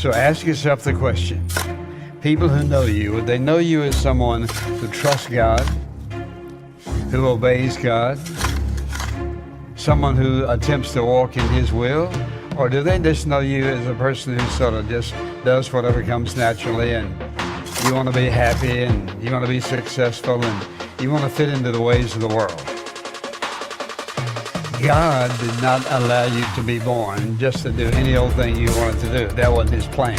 So ask yourself the question, people who know you, would they know you as someone who trusts God, who obeys God, someone who attempts to walk in His will? Or do they just know you as a person who sort of just does whatever comes naturally, and you want to be happy and you want to be successful and you want to fit into the ways of the world? God did not allow you to be born just to do any old thing you wanted to do. That wasn't His plan.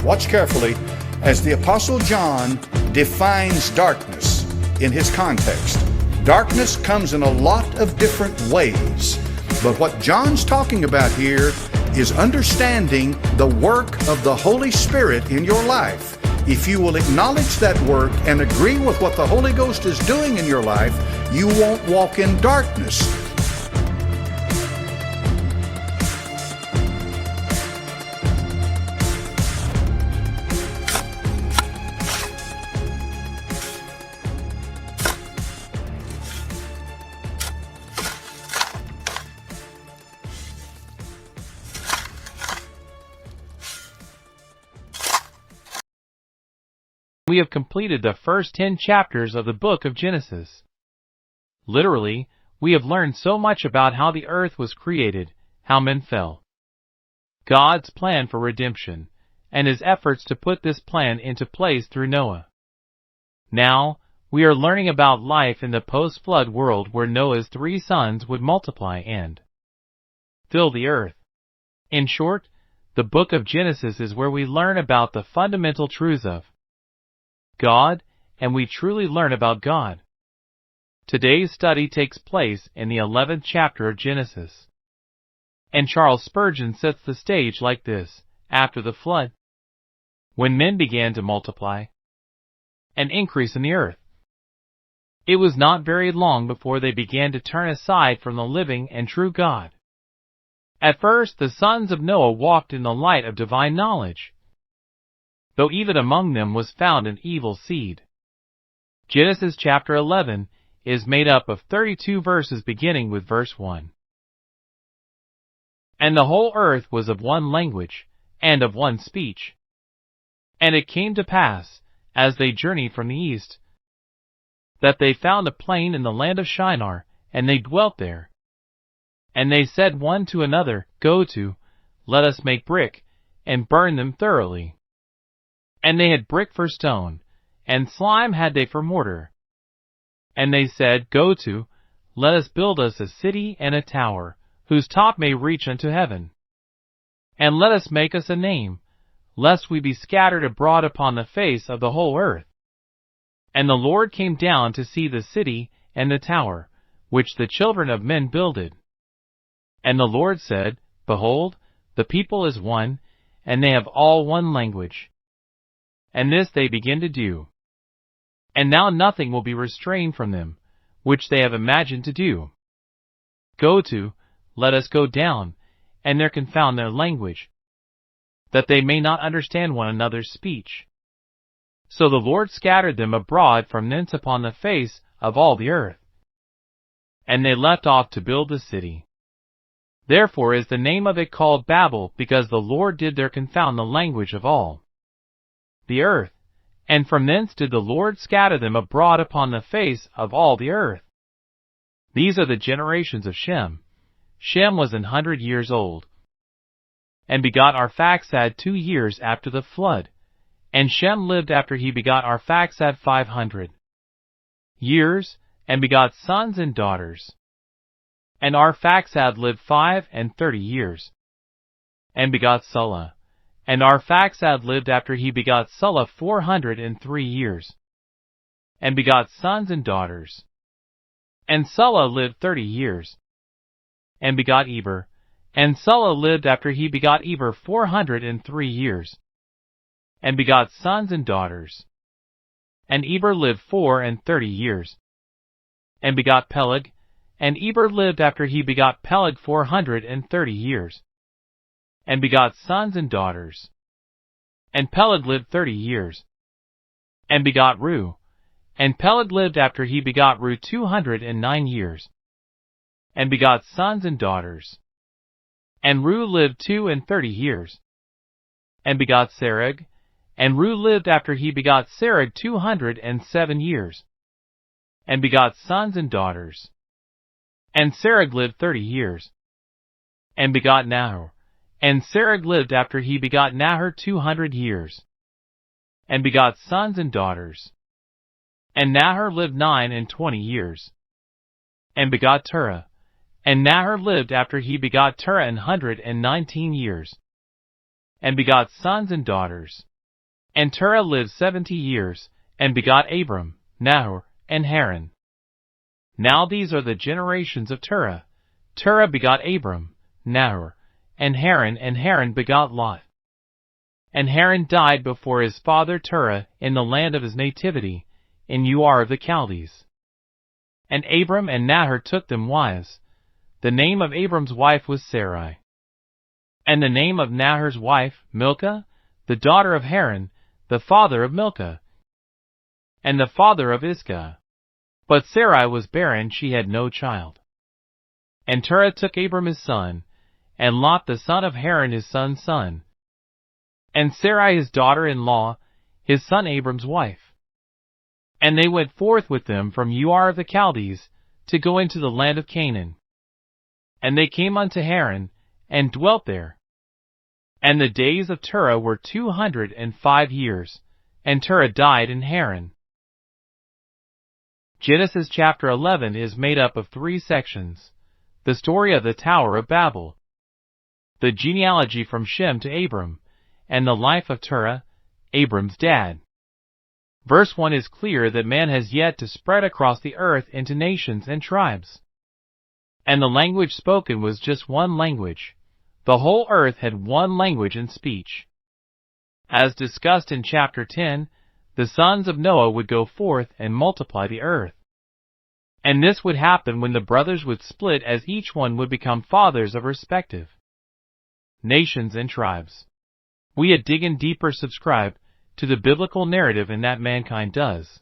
Watch carefully as the Apostle John defines darkness in his context. Darkness comes in a lot of different ways, but what John's talking about here is understanding the work of the Holy Spirit in your life. If you will acknowledge that work and agree with what the Holy Ghost is doing in your life, you won't walk in darkness. We have completed the first 10 chapters of the book of Genesis. Literally, we have learned so much about how the earth was created, how men fell, God's plan for redemption, and His efforts to put this plan into place through Noah. Now, we are learning about life in the post-flood world where Noah's 3 sons would multiply and fill the earth. In short, the book of Genesis is where we learn about the fundamental truths of God, and we truly learn about God. Today's study takes place in the 11th chapter of Genesis. And Charles Spurgeon sets the stage like this: after the flood, when men began to multiply and increase in the earth, it was not very long before they began to turn aside from the living and true God. At first, the sons of Noah walked in the light of divine knowledge, though even among them was found an evil seed. Genesis chapter 11 is made up of 32 verses beginning with verse 1. And the whole earth was of one language, and of one speech. And it came to pass, as they journeyed from the east, that they found a plain in the land of Shinar, and they dwelt there. And they said one to another, Go to, let us make brick, and burn them thoroughly. And they had brick for stone, and slime had they for mortar. And they said, Go to, let us build us a city and a tower, whose top may reach unto heaven. And let us make us a name, lest we be scattered abroad upon the face of the whole earth. And the Lord came down to see the city and the tower, which the children of men builded. And the Lord said, Behold, the people is one, and they have all one language. And this they begin to do. And now nothing will be restrained from them, which they have imagined to do. Go to, let us go down, and there confound their language, that they may not understand one another's speech. So the Lord scattered them abroad from thence upon the face of all the earth. And they left off to build the city. Therefore is the name of it called Babel, because the Lord did there confound the language of all the earth. And from thence did the Lord scatter them abroad upon the face of all the earth. These are the generations of Shem. Shem was 100 years old, and begot Arphaxad 2 years after the flood. And Shem lived after he begot Arphaxad 500 years, and begot sons and daughters. And Arphaxad lived 35 years, and begot Sulla. And Arphaxad lived after he begot Sulla 403 years, and begot sons and daughters. And Sulla lived 30 years, and begot Eber. And Sulla lived after he begot Eber 403 years, and begot sons and daughters. And Eber lived 34 years, and begot Peleg. And Eber lived after he begot Peleg 430 years, and begot sons and daughters. And Peleg lived 30 years, and begot Reu. And Peleg lived after he begot Reu 209 years, and begot sons and daughters. And Ru lived 32 years, and begot Serug. And Ru lived after he begot Serug 207 years, and begot sons and daughters. And Serug lived 30 years, and begot Nahor. And Serug lived after he begot Nahor 200 years, and begot sons and daughters. And Nahor lived 29 years, and begot Terah. And Nahor lived after he begot Terah 119 years, and begot sons and daughters. And Terah lived 70 years, and begot Abram, Nahor, and Haran. Now these are the generations of Terah. Terah begot Abram, Nahor, and Haran begot Lot. And Haran died before his father Terah in the land of his nativity, in Ur of the Chaldees. And Abram and Nahor took them wives. The name of Abram's wife was Sarai. And the name of Nahor's wife, Milcah, the daughter of Haran, the father of Milcah, and the father of Iscah. But Sarai was barren, she had no child. And Terah took Abram his son, and Lot the son of Haran his son's son, and Sarai his daughter-in-law, his son Abram's wife. And they went forth with them from Ur of the Chaldees, to go into the land of Canaan. And they came unto Haran, and dwelt there. And the days of Terah were 205 years, and Terah died in Haran. Genesis chapter 11 is made up of 3 sections: the story of the Tower of Babel, the genealogy from Shem to Abram, and the life of Terah, Abram's dad. Verse 1 is clear that man has yet to spread across the earth into nations and tribes. And the language spoken was just one language. The whole earth had one language and speech. As discussed in chapter 10, the sons of Noah would go forth and multiply the earth. And this would happen when the brothers would split, as each one would become fathers of respective nations and tribes. We at Diggin Deeper subscribe to the biblical narrative in that mankind does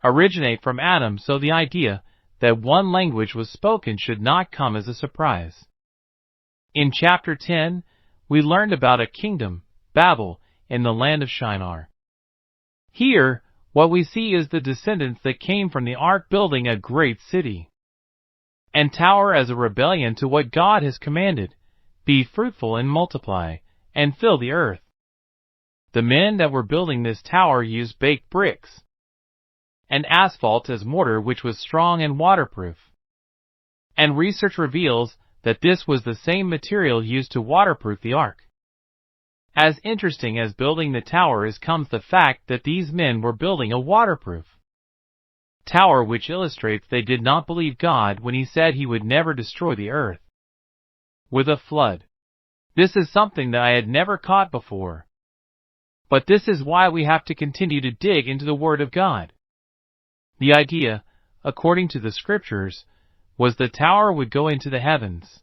originate from Adam, so the idea that one language was spoken should not come as a surprise. In chapter 10, we learned about a kingdom, Babel, in the land of Shinar. Here, what we see is the descendants that came from the ark building a great city and tower as a rebellion to what God has commanded: be fruitful and multiply, and fill the earth. The men that were building this tower used baked bricks and asphalt as mortar, which was strong and waterproof. And research reveals that this was the same material used to waterproof the ark. As interesting as building the tower is comes the fact that these men were building a waterproof tower, which illustrates they did not believe God when He said He would never destroy the earth with a flood. This is something that I had never caught before. But this is why we have to continue to dig into the Word of God. The idea, according to the Scriptures, was the tower would go into the heavens.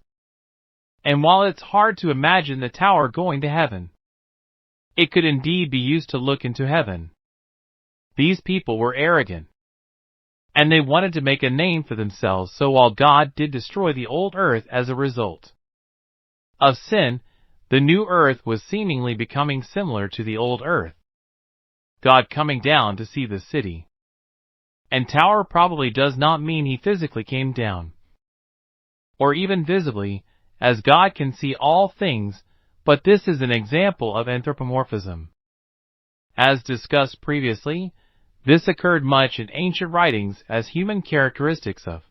And while it's hard to imagine the tower going to heaven, it could indeed be used to look into heaven. These people were arrogant, and they wanted to make a name for themselves, so while God did destroy the old earth as a result of sin, the new earth was seemingly becoming similar to the old earth. God coming down to see the city. And tower probably does not mean He physically came down, or even visibly, as God can see all things, but this is an example of anthropomorphism. As discussed previously, this occurred much in ancient writings, as human characteristics of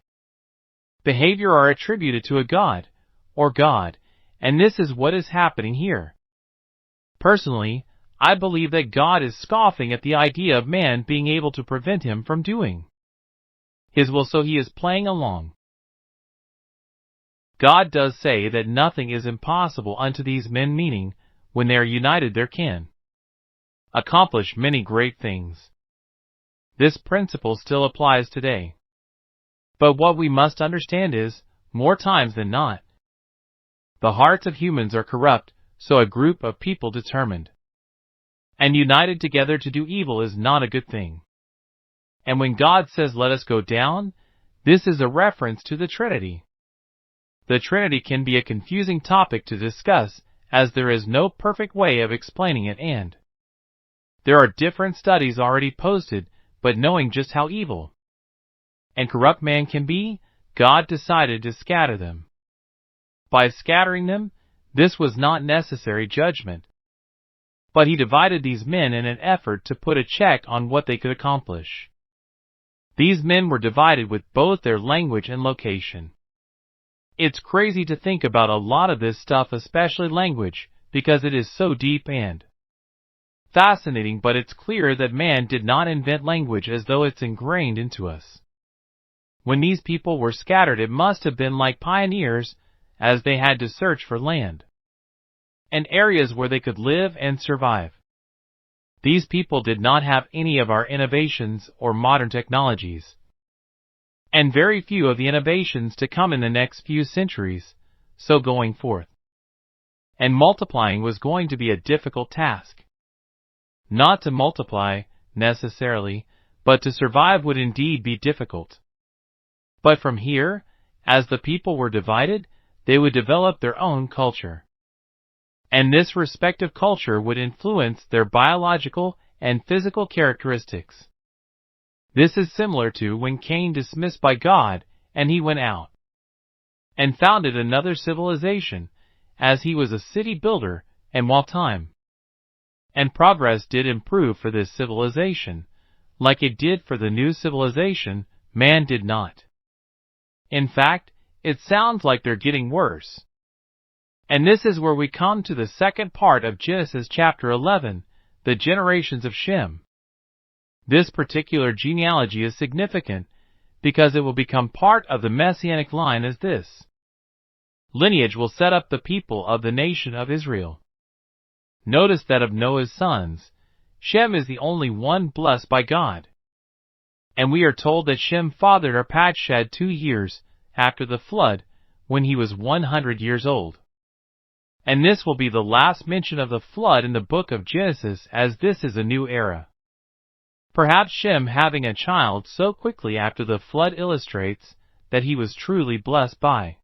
behavior are attributed to a god, or God, and this is what is happening here. Personally, I believe that God is scoffing at the idea of man being able to prevent Him from doing His will, so He is playing along. God does say that nothing is impossible unto these men, meaning, when they are united there can accomplish many great things. This principle still applies today. But what we must understand is, more times than not, the hearts of humans are corrupt, so a group of people determined and united together to do evil is not a good thing. And when God says let us go down, this is a reference to the Trinity. The Trinity can be a confusing topic to discuss, as there is no perfect way of explaining it, and there are different studies already posted, but knowing just how evil and corrupt man can be, God decided to scatter them. By scattering them, this was not necessary judgment, but he divided these men in an effort to put a check on what they could accomplish. These men were divided with both their language and location. It's crazy to think about a lot of this stuff, especially language, because it is so deep and fascinating, but it's clear that man did not invent language as though it's ingrained into us. When these people were scattered, it must have been like pioneers, as they had to search for land and areas where they could live and survive. These people did not have any of our innovations or modern technologies, and very few of the innovations to come in the next few centuries, so going forth and multiplying was going to be a difficult task. Not to multiply, necessarily, but to survive would indeed be difficult. But from here, as the people were divided, they would develop their own culture. And this respective culture would influence their biological and physical characteristics. This is similar to when Cain dismissed by God, and he went out and founded another civilization, as he was a city builder, and while time and progress did improve for this civilization, like it did for the new civilization, man did not. In fact, it sounds like they're getting worse. And this is where we come to the second part of Genesis chapter 11, the generations of Shem. This particular genealogy is significant because it will become part of the messianic line, as this lineage will set up the people of the nation of Israel. Notice that of Noah's sons, Shem is the only one blessed by God. And we are told that Shem fathered Arpachshad 2 years after the flood, when he was 100 years old. And this will be the last mention of the flood in the book of Genesis, as this is a new era. Perhaps Shem having a child so quickly after the flood illustrates that he was truly blessed by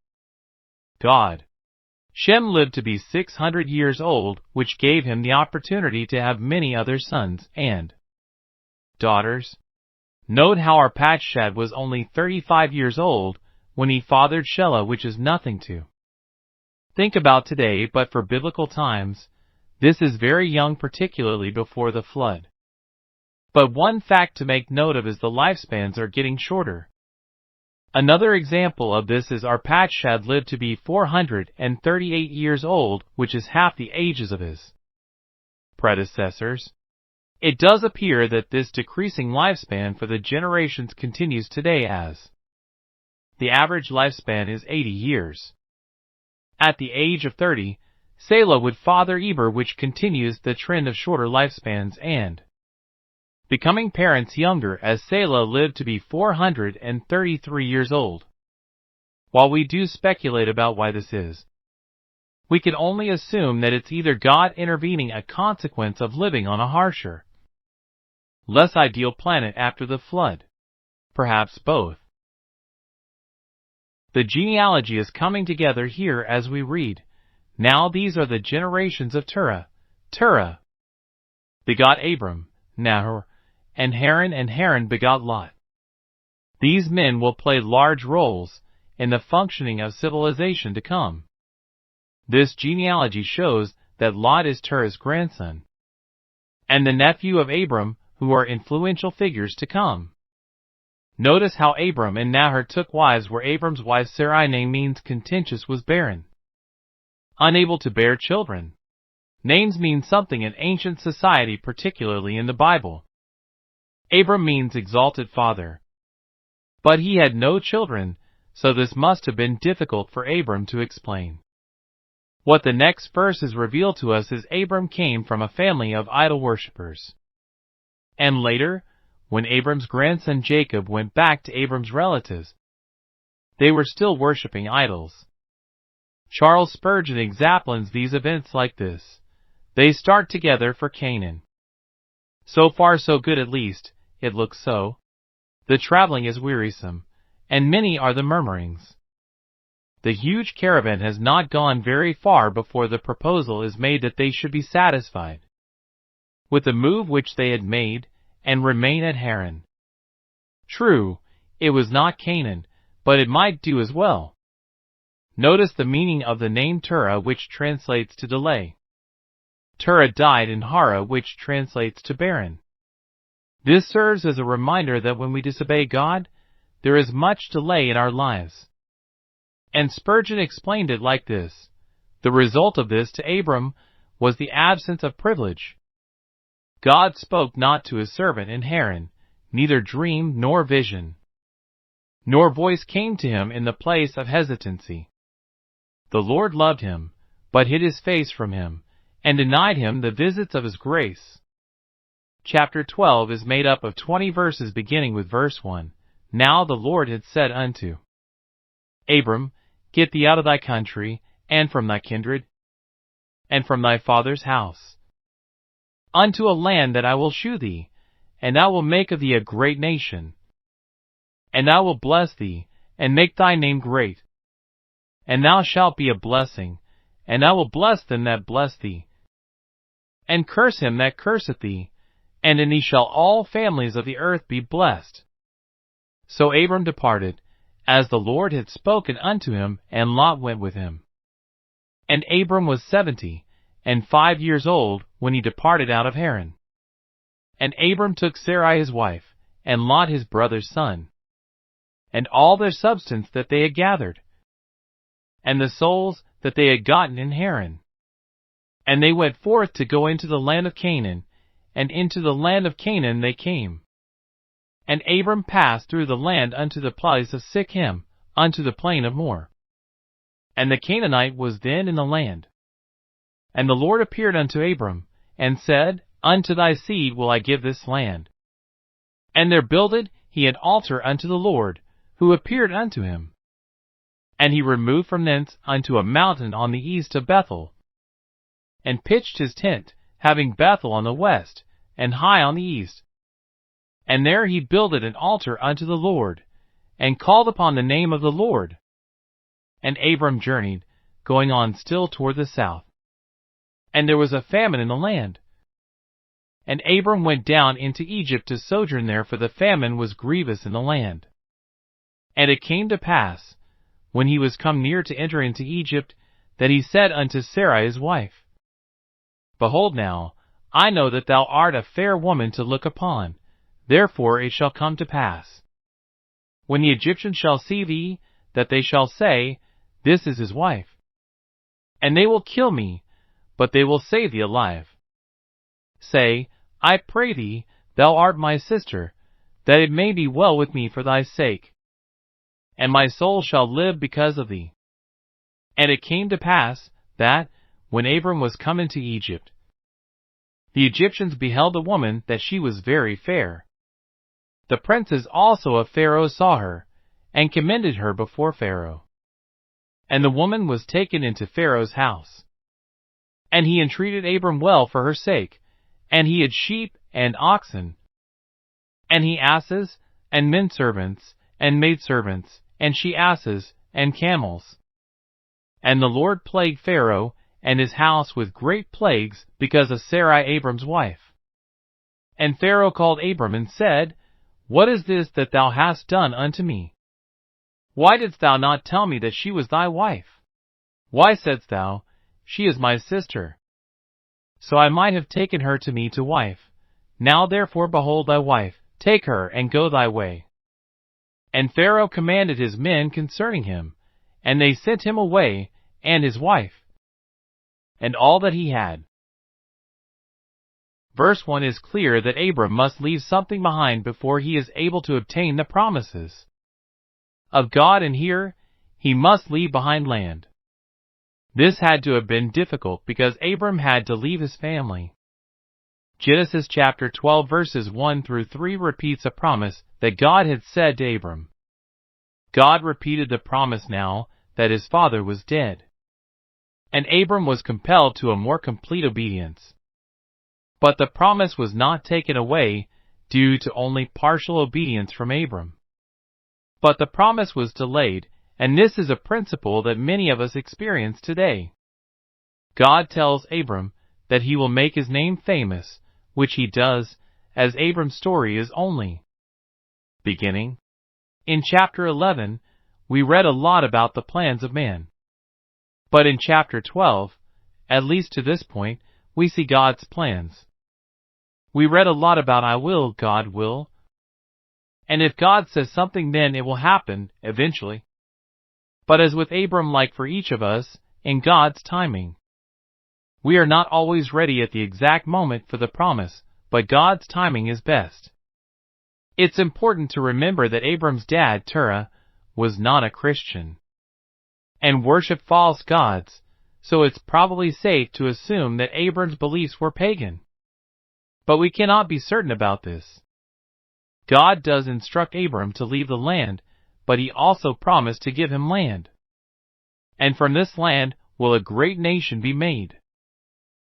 God. Shem lived to be 600 years old, which gave him the opportunity to have many other sons and daughters. Note how Arpachshad was only 35 years old when he fathered Shelah, which is nothing to think about today, but for biblical times, this is very young, particularly before the flood. But one fact to make note of is the lifespans are getting shorter. Another example of this is Arpachshad lived to be 438 years old, which is half the ages of his predecessors. It does appear that this decreasing lifespan for the generations continues today, as the average lifespan is 80 years. At the age of 30, Selah would father Eber, which continues the trend of shorter lifespans and becoming parents younger, as Selah lived to be 433 years old. While we do speculate about why this is, we can only assume that it's either God intervening, a consequence of living on a harsher, less ideal planet after the flood. Perhaps both. The genealogy is coming together here as we read. Now these are the generations of Terah. Terah begot Abram, Nahor, and Haran begot Lot. These men will play large roles in the functioning of civilization to come. This genealogy shows that Lot is Terah's grandson, and the nephew of Abram, who are influential figures to come. Notice how Abram and Nahor took wives, where Abram's wife Sarai, name means contentious, was barren, unable to bear children. Names mean something in ancient society, particularly in the Bible. Abram means exalted father. But he had no children, so this must have been difficult for Abram to explain. What the next verses reveal to us is Abram came from a family of idol worshippers. And later, when Abram's grandson Jacob went back to Abram's relatives, they were still worshipping idols. Charles Spurgeon examines these events like this. They start together for Canaan. So far so good, at least, it looks so. The traveling is wearisome, and many are the murmurings. The huge caravan has not gone very far before the proposal is made that they should be satisfied with the move which they had made and remain at Haran. True, it was not Canaan, but it might do as well. Notice the meaning of the name Terah, which translates to delay. Terah died in Hara, which translates to barren. This serves as a reminder that when we disobey God, there is much delay in our lives. And Spurgeon explained it like this: the result of this to Abram was the absence of privilege. God spoke not to his servant in Haran, neither dream nor vision, nor voice came to him in the place of hesitancy. The Lord loved him, but hid his face from him, and denied him the visits of his grace. Chapter 12 is made up of 20 verses beginning with verse 1. Now the Lord had said unto Abram, Get thee out of thy country, and from thy kindred, and from thy father's house, unto a land that I will shew thee, and I will make of thee a great nation. And I will bless thee, and make thy name great. And thou shalt be a blessing, and I will bless them that bless thee, and curse him that curseth thee, and in thee shall all families of the earth be blessed. So Abram departed, as the Lord had spoken unto him, and Lot went with him. And Abram was 75 years old when he departed out of Haran. And Abram took Sarai his wife, and Lot his brother's son, and all their substance that they had gathered, and the souls that they had gotten in Haran. And they went forth to go into the land of Canaan, and into the land of Canaan they came. And Abram passed through the land unto the place of Sichem, unto the plain of Moreh. And the Canaanite was then in the land. And the Lord appeared unto Abram, and said, Unto thy seed will I give this land. And there builded he an altar unto the Lord, who appeared unto him. And he removed from thence unto a mountain on the east of Bethel, and pitched his tent, having Bethel on the west, and Hai on the east. And there he builded an altar unto the Lord, and called upon the name of the Lord. And Abram journeyed, going on still toward the south. And there was a famine in the land. And Abram went down into Egypt to sojourn there, for the famine was grievous in the land. And it came to pass, when he was come near to enter into Egypt, that he said unto Sarai his wife, Behold now, I know that thou art a fair woman to look upon. Therefore it shall come to pass, when the Egyptians shall see thee, that they shall say, This is his wife. And they will kill me, but they will save thee alive. Say, I pray thee, thou art my sister, that it may be well with me for thy sake, and my soul shall live because of thee. And it came to pass, that, when Abram was come into Egypt, the Egyptians beheld the woman that she was very fair. The princes also of Pharaoh saw her, and commended her before Pharaoh. And the woman was taken into Pharaoh's house. And he entreated Abram well for her sake, and he had sheep and oxen, and he asses, and menservants, and maidservants, and she-asses, and camels. And the Lord plagued Pharaoh and his house with great plagues because of Sarai Abram's wife. And Pharaoh called Abram and said, What is this that thou hast done unto me? Why didst thou not tell me that she was thy wife? Why saidst thou, She is my sister? So I might have taken her to me to wife. Now therefore behold thy wife, take her, and go thy way. And Pharaoh commanded his men concerning him, and they sent him away, and his wife, and all that he had. Verse 1 is clear that Abram must leave something behind before he is able to obtain the promises of God, and here he must leave behind land. This had to have been difficult because Abram had to leave his family. Genesis chapter 12 verses 1 through 3 repeats a promise that God had said to Abram. God repeated the promise now that his father was dead, and Abram was compelled to a more complete obedience. But the promise was not taken away due to only partial obedience from Abram. But the promise was delayed, And this is a principle that many of us experience today. God tells Abram that he will make his name famous, which he does, as Abram's story is only beginning. In chapter 11, we read a lot about the plans of man. But in chapter 12, at least to this point, we see God's plans. We read a lot about I will, God will. And if God says something, then it will happen, eventually. But as with Abram, like for each of us, in God's timing. We are not always ready at the exact moment for the promise, but God's timing is best. It's important to remember that Abram's dad, Terah, was not a Christian and worshiped false gods, so it's probably safe to assume that Abram's beliefs were pagan. But we cannot be certain about this. God does instruct Abram to leave the land, but he also promised to give him land. And from this land will a great nation be made.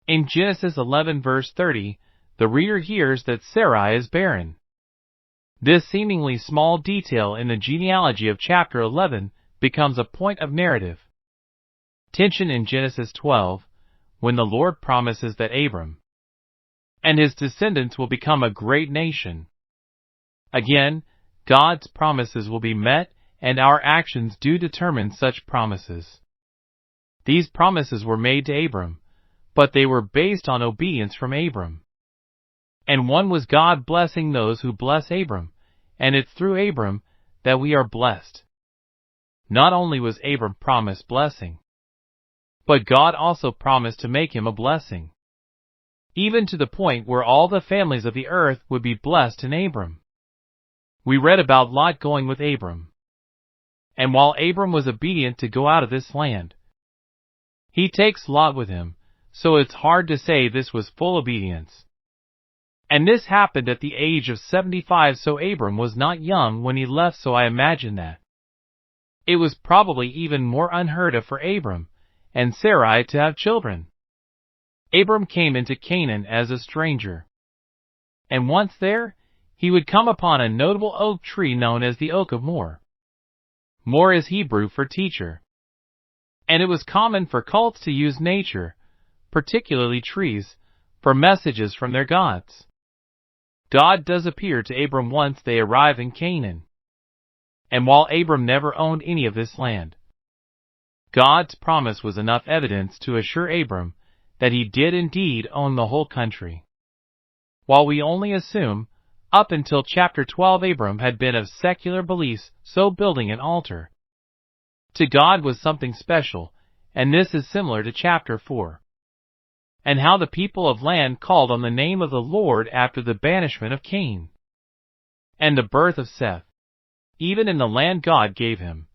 In Genesis 11 verse 30, the reader hears that Sarai is barren. This seemingly small detail in the genealogy of chapter 11 becomes a point of narrative tension in Genesis 12, when the Lord promises that Abram and his descendants will become a great nation. Again, God's promises will be met, and our actions do determine such promises. These promises were made to Abram, but they were based on obedience from Abram. And one was God blessing those who bless Abram, and it's through Abram that we are blessed. Not only was Abram promised blessing, but God also promised to make him a blessing, even to the point where all the families of the earth would be blessed in Abram. We read about Lot going with Abram. And while Abram was obedient to go out of this land, he takes Lot with him, so it's hard to say this was full obedience. And this happened at the age of 75, so Abram was not young when he left, so I imagine that it was probably even more unheard of for Abram and Sarai to have children. Abram came into Canaan as a stranger. And once there, he would come upon a notable oak tree known as the Oak of More. More is Hebrew for teacher. And it was common for cults to use nature, particularly trees, for messages from their gods. God does appear to Abram once they arrive in Canaan. And while Abram never owned any of this land, God's promise was enough evidence to assure Abram that he did indeed own the whole country. While we only assume, up until chapter 12, Abram had been of secular beliefs, so building an altar to God was something special, and this is similar to chapter 4. And how the people of land called on the name of the Lord after the banishment of Cain and the birth of Seth, even in the land God gave him.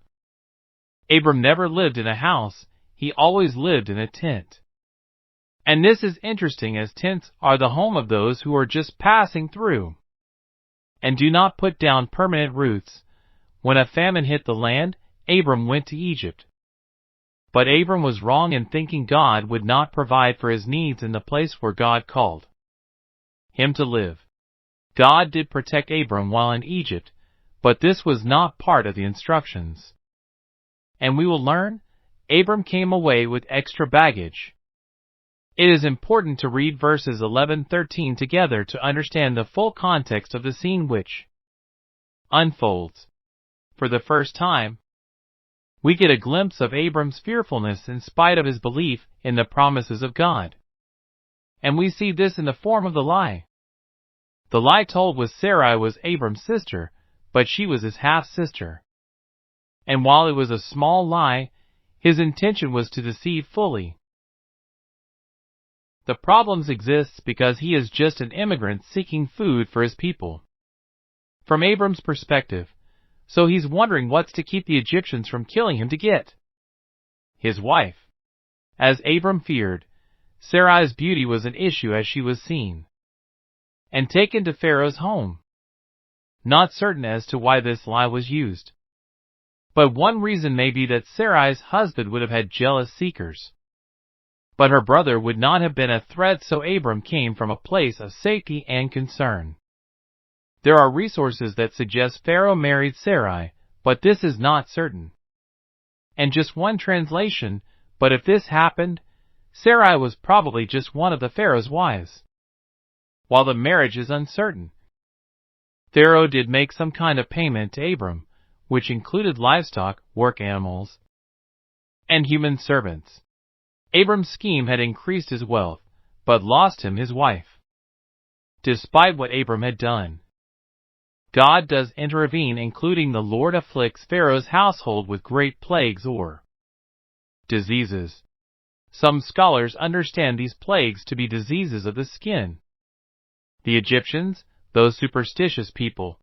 Abram never lived in a house, he always lived in a tent. And this is interesting, as tents are the home of those who are just passing through and do not put down permanent roots. When a famine hit the land, Abram went to Egypt. But Abram was wrong in thinking God would not provide for his needs in the place where God called him to live. God did protect Abram while in Egypt, but this was not part of the instructions. And we will learn, Abram came away with extra baggage. It is important to read verses 11-13 together to understand the full context of the scene which unfolds. For the first time, we get a glimpse of Abram's fearfulness in spite of his belief in the promises of God. And we see this in the form of the lie. The lie told was Sarai was Abram's sister, but she was his half-sister. And while it was a small lie, his intention was to deceive fully. The problems exist because he is just an immigrant seeking food for his people. From Abram's perspective, so he's wondering what's to keep the Egyptians from killing him to get his wife. As Abram feared, Sarai's beauty was an issue as she was seen and taken to Pharaoh's home. Not certain as to why this lie was used, but one reason may be that Sarai's husband would have had jealous seekers. But her brother would not have been a threat, so Abram came from a place of safety and concern. There are resources that suggest Pharaoh married Sarai, but this is not certain. and just one translation, but if this happened, Sarai was probably just one of the Pharaoh's wives. While the marriage is uncertain, Pharaoh did make some kind of payment to Abram, which included livestock, work animals, and human servants. Abram's scheme had increased his wealth, but lost him his wife. Despite what Abram had done, God does intervene, including the Lord afflicts Pharaoh's household with great plagues or diseases. Some scholars understand these plagues to be diseases of the skin. The Egyptians, those superstitious people,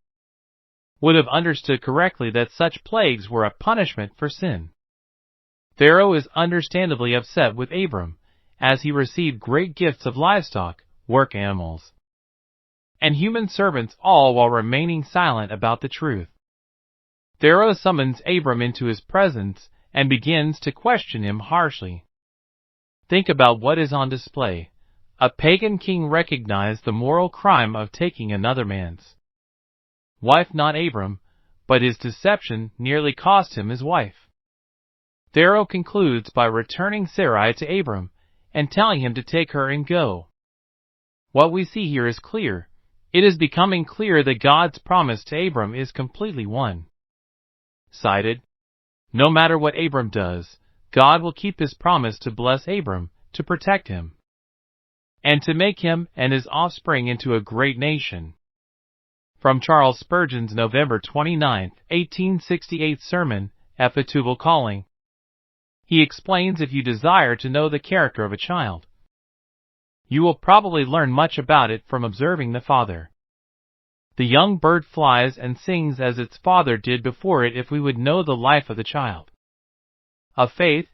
would have understood correctly that such plagues were a punishment for sin. Pharaoh is understandably upset with Abram, as he received great gifts of livestock, work animals, and human servants, all while remaining silent about the truth. Pharaoh summons Abram into his presence and begins to question him harshly. Think about what is on display. A pagan king recognized the moral crime of taking another man's wife, not Abram, but his deception nearly cost him his wife. Pharaoh concludes by returning Sarai to Abram and telling him to take her and go. What we see here is clear. It is becoming clear that God's promise to Abram is completely one-sided. No matter what Abram does, God will keep his promise to bless Abram, to protect him, and to make him and his offspring into a great nation. From Charles Spurgeon's November 29, 1868 sermon, Effectual Calling, he explains, if you desire to know the character of a child, you will probably learn much about it from observing the father. The young bird flies and sings as its father did before it. If we would know the life of the child of faith,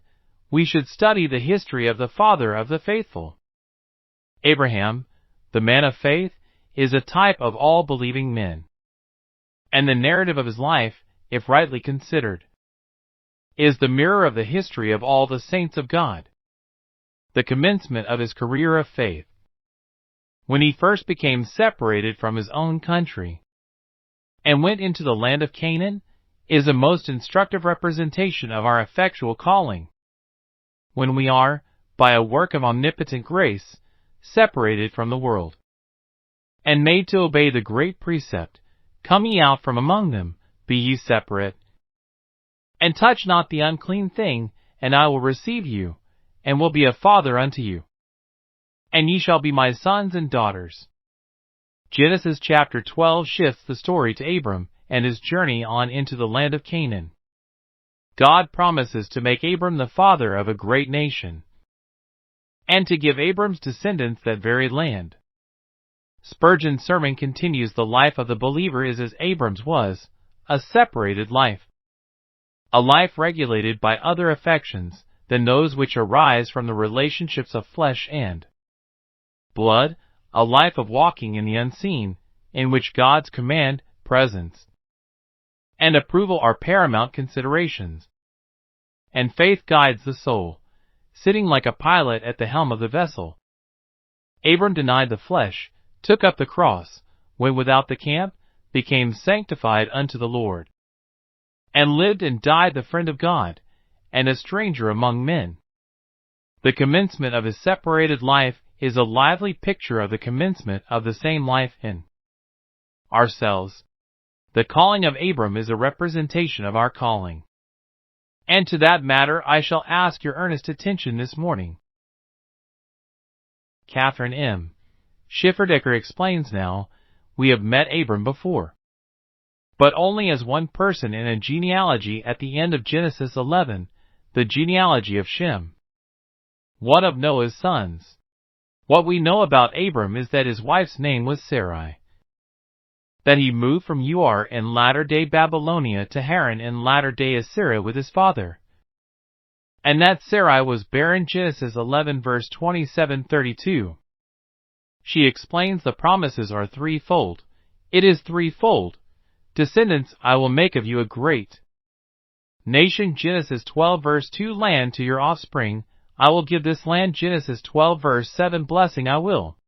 we should study the history of the father of the faithful. Abraham, the man of faith, is a type of all believing men. And the narrative of his life, if rightly considered, is the mirror of the history of all the saints of God. The commencement of his career of faith, when he first became separated from his own country and went into the land of Canaan, is a most instructive representation of our effectual calling, when we are, by a work of omnipotent grace, separated from the world, and made to obey the great precept, Come ye out from among them, be ye separate, and touch not the unclean thing, and I will receive you, and will be a father unto you, and ye shall be my sons and daughters. Genesis chapter 12 shifts the story to Abram and his journey on into the land of Canaan. God promises to make Abram the father of a great nation, and to give Abram's descendants that very land. Spurgeon's sermon continues, the life of the believer is as Abram's was, a separated life, a life regulated by other affections than those which arise from the relationships of flesh and blood, a life of walking in the unseen, in which God's command, presence, and approval are paramount considerations, and faith guides the soul, sitting like a pilot at the helm of the vessel. Abram denied the flesh, took up the cross, went without the camp, became sanctified unto the Lord, and lived and died the friend of God, and a stranger among men. The commencement of his separated life is a lively picture of the commencement of the same life in ourselves. The calling of Abram is a representation of our calling. And to that matter I shall ask your earnest attention this morning. Catherine M. Schifferdecker explains, now, we have met Abram before, but only as one person in a genealogy at the end of Genesis 11, the genealogy of Shem, one of Noah's sons. What we know about Abram is that his wife's name was Sarai, that he moved from Ur in latter-day Babylonia to Haran in latter-day Assyria with his father, and that Sarai was barren. Genesis 11 verse 27-32. She explains the promises are threefold. It is threefold. Descendants, I will make of you a great nation. Genesis 12 verse 2. Land to your offspring, I will give this land. Genesis 12 verse 7. Blessing, I will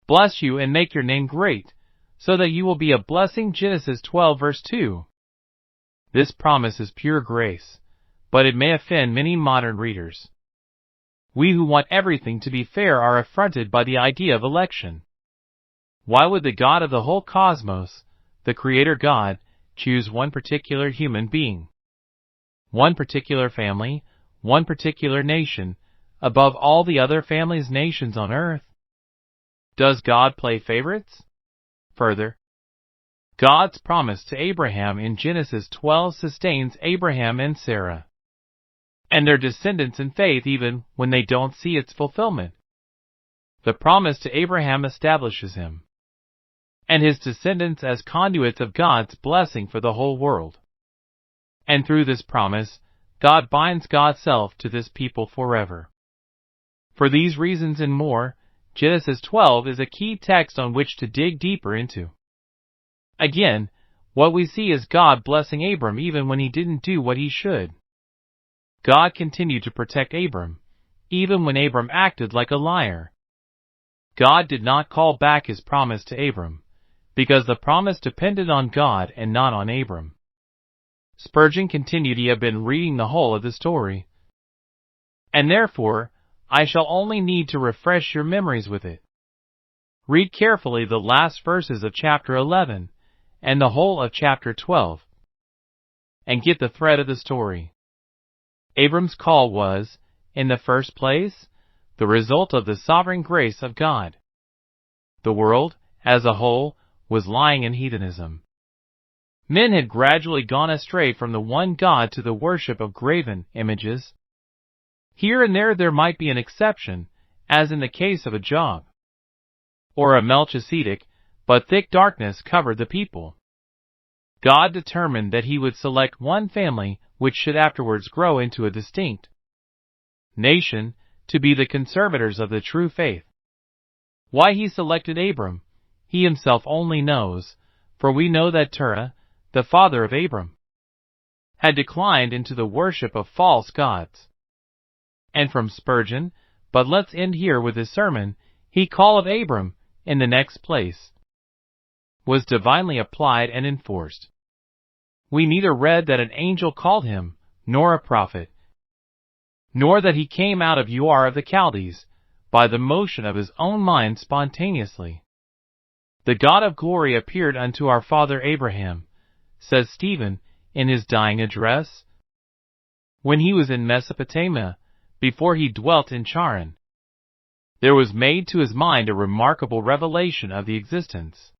bless you and make your name great, so that you will be a blessing. Genesis 12 verse 2. This promise is pure grace. but it may offend many modern readers. We who want everything to be fair are affronted by the idea of election. Why would the God of the whole cosmos, the Creator God, choose one particular human being, one particular family, one particular nation, above all the other families, nations on earth? Does God play favorites? Further, God's promise to Abraham in Genesis 12 sustains Abraham and Sarah and their descendants in faith even when they don't see its fulfillment. The promise to Abraham establishes him and his descendants as conduits of God's blessing for the whole world. And through this promise, God binds God's self to this people forever. For these reasons and more, Genesis 12 is a key text on which to dig deeper into. Again, what we see is God blessing Abram even when he didn't do what he should. God continued to protect Abram, even when Abram acted like a liar. God did not call back his promise to Abram, because the promise depended on God and not on Abram. Spurgeon continued, "Ye have been reading the whole of the story, and therefore I shall only need to refresh your memories with it. Read carefully the last verses of chapter 11 and the whole of chapter 12, and get the thread of the story." Abram's call was, in the first place, the result of the sovereign grace of God. The world, as a whole, was lying in heathenism. Men had gradually gone astray from the one God to the worship of graven images. Here and there might be an exception, as in the case of a Job or a Melchizedek, but thick darkness covered the people. God determined that he would select one family which should afterwards grow into a distinct nation to be the conservators of the true faith. Why he selected Abram, he himself only knows, for we know that Terah, the father of Abram, had declined into the worship of false gods. And from Spurgeon, but let's end here with his sermon, he call of Abram, in the next place, was divinely applied and enforced. We neither read that an angel called him, nor a prophet, nor that he came out of Ur of the Chaldees, by the motion of his own mind spontaneously. The God of glory appeared unto our father Abraham, says Stephen in his dying address, when he was in Mesopotamia, before he dwelt in Charan. There was made to his mind a remarkable revelation of the existence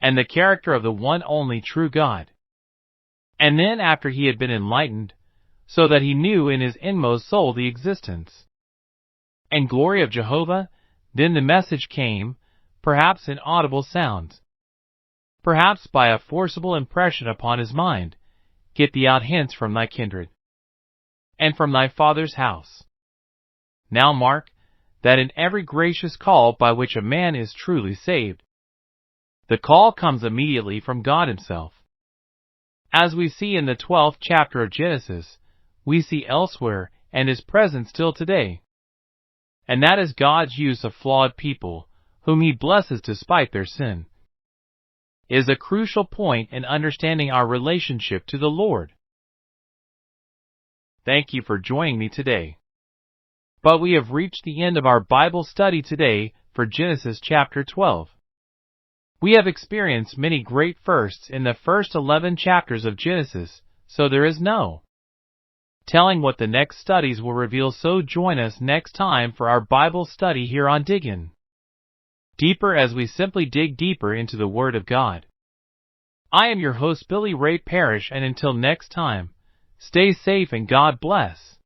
and the character of the one only true God. And then after he had been enlightened, so that he knew in his inmost soul the existence and glory of Jehovah, then the message came, perhaps in audible sounds, perhaps by a forcible impression upon his mind, "Get thee out hence from thy kindred, and from thy father's house." Now mark, that in every gracious call by which a man is truly saved, the call comes immediately from God himself. As we see in the 12th chapter of Genesis, we see elsewhere and is present still today. And that is God's use of flawed people, whom he blesses despite their sin, is a crucial point in understanding our relationship to the Lord. Thank you for joining me today. But we have reached the end of our Bible study today for Genesis chapter 12. We have experienced many great firsts in the first 11 chapters of Genesis, so there is no telling what the next studies will reveal, so join us next time for our Bible study here on Diggin. Deeper as we simply dig deeper into the Word of God. I am your host Billy Ray Parrish, and until next time, stay safe and God bless.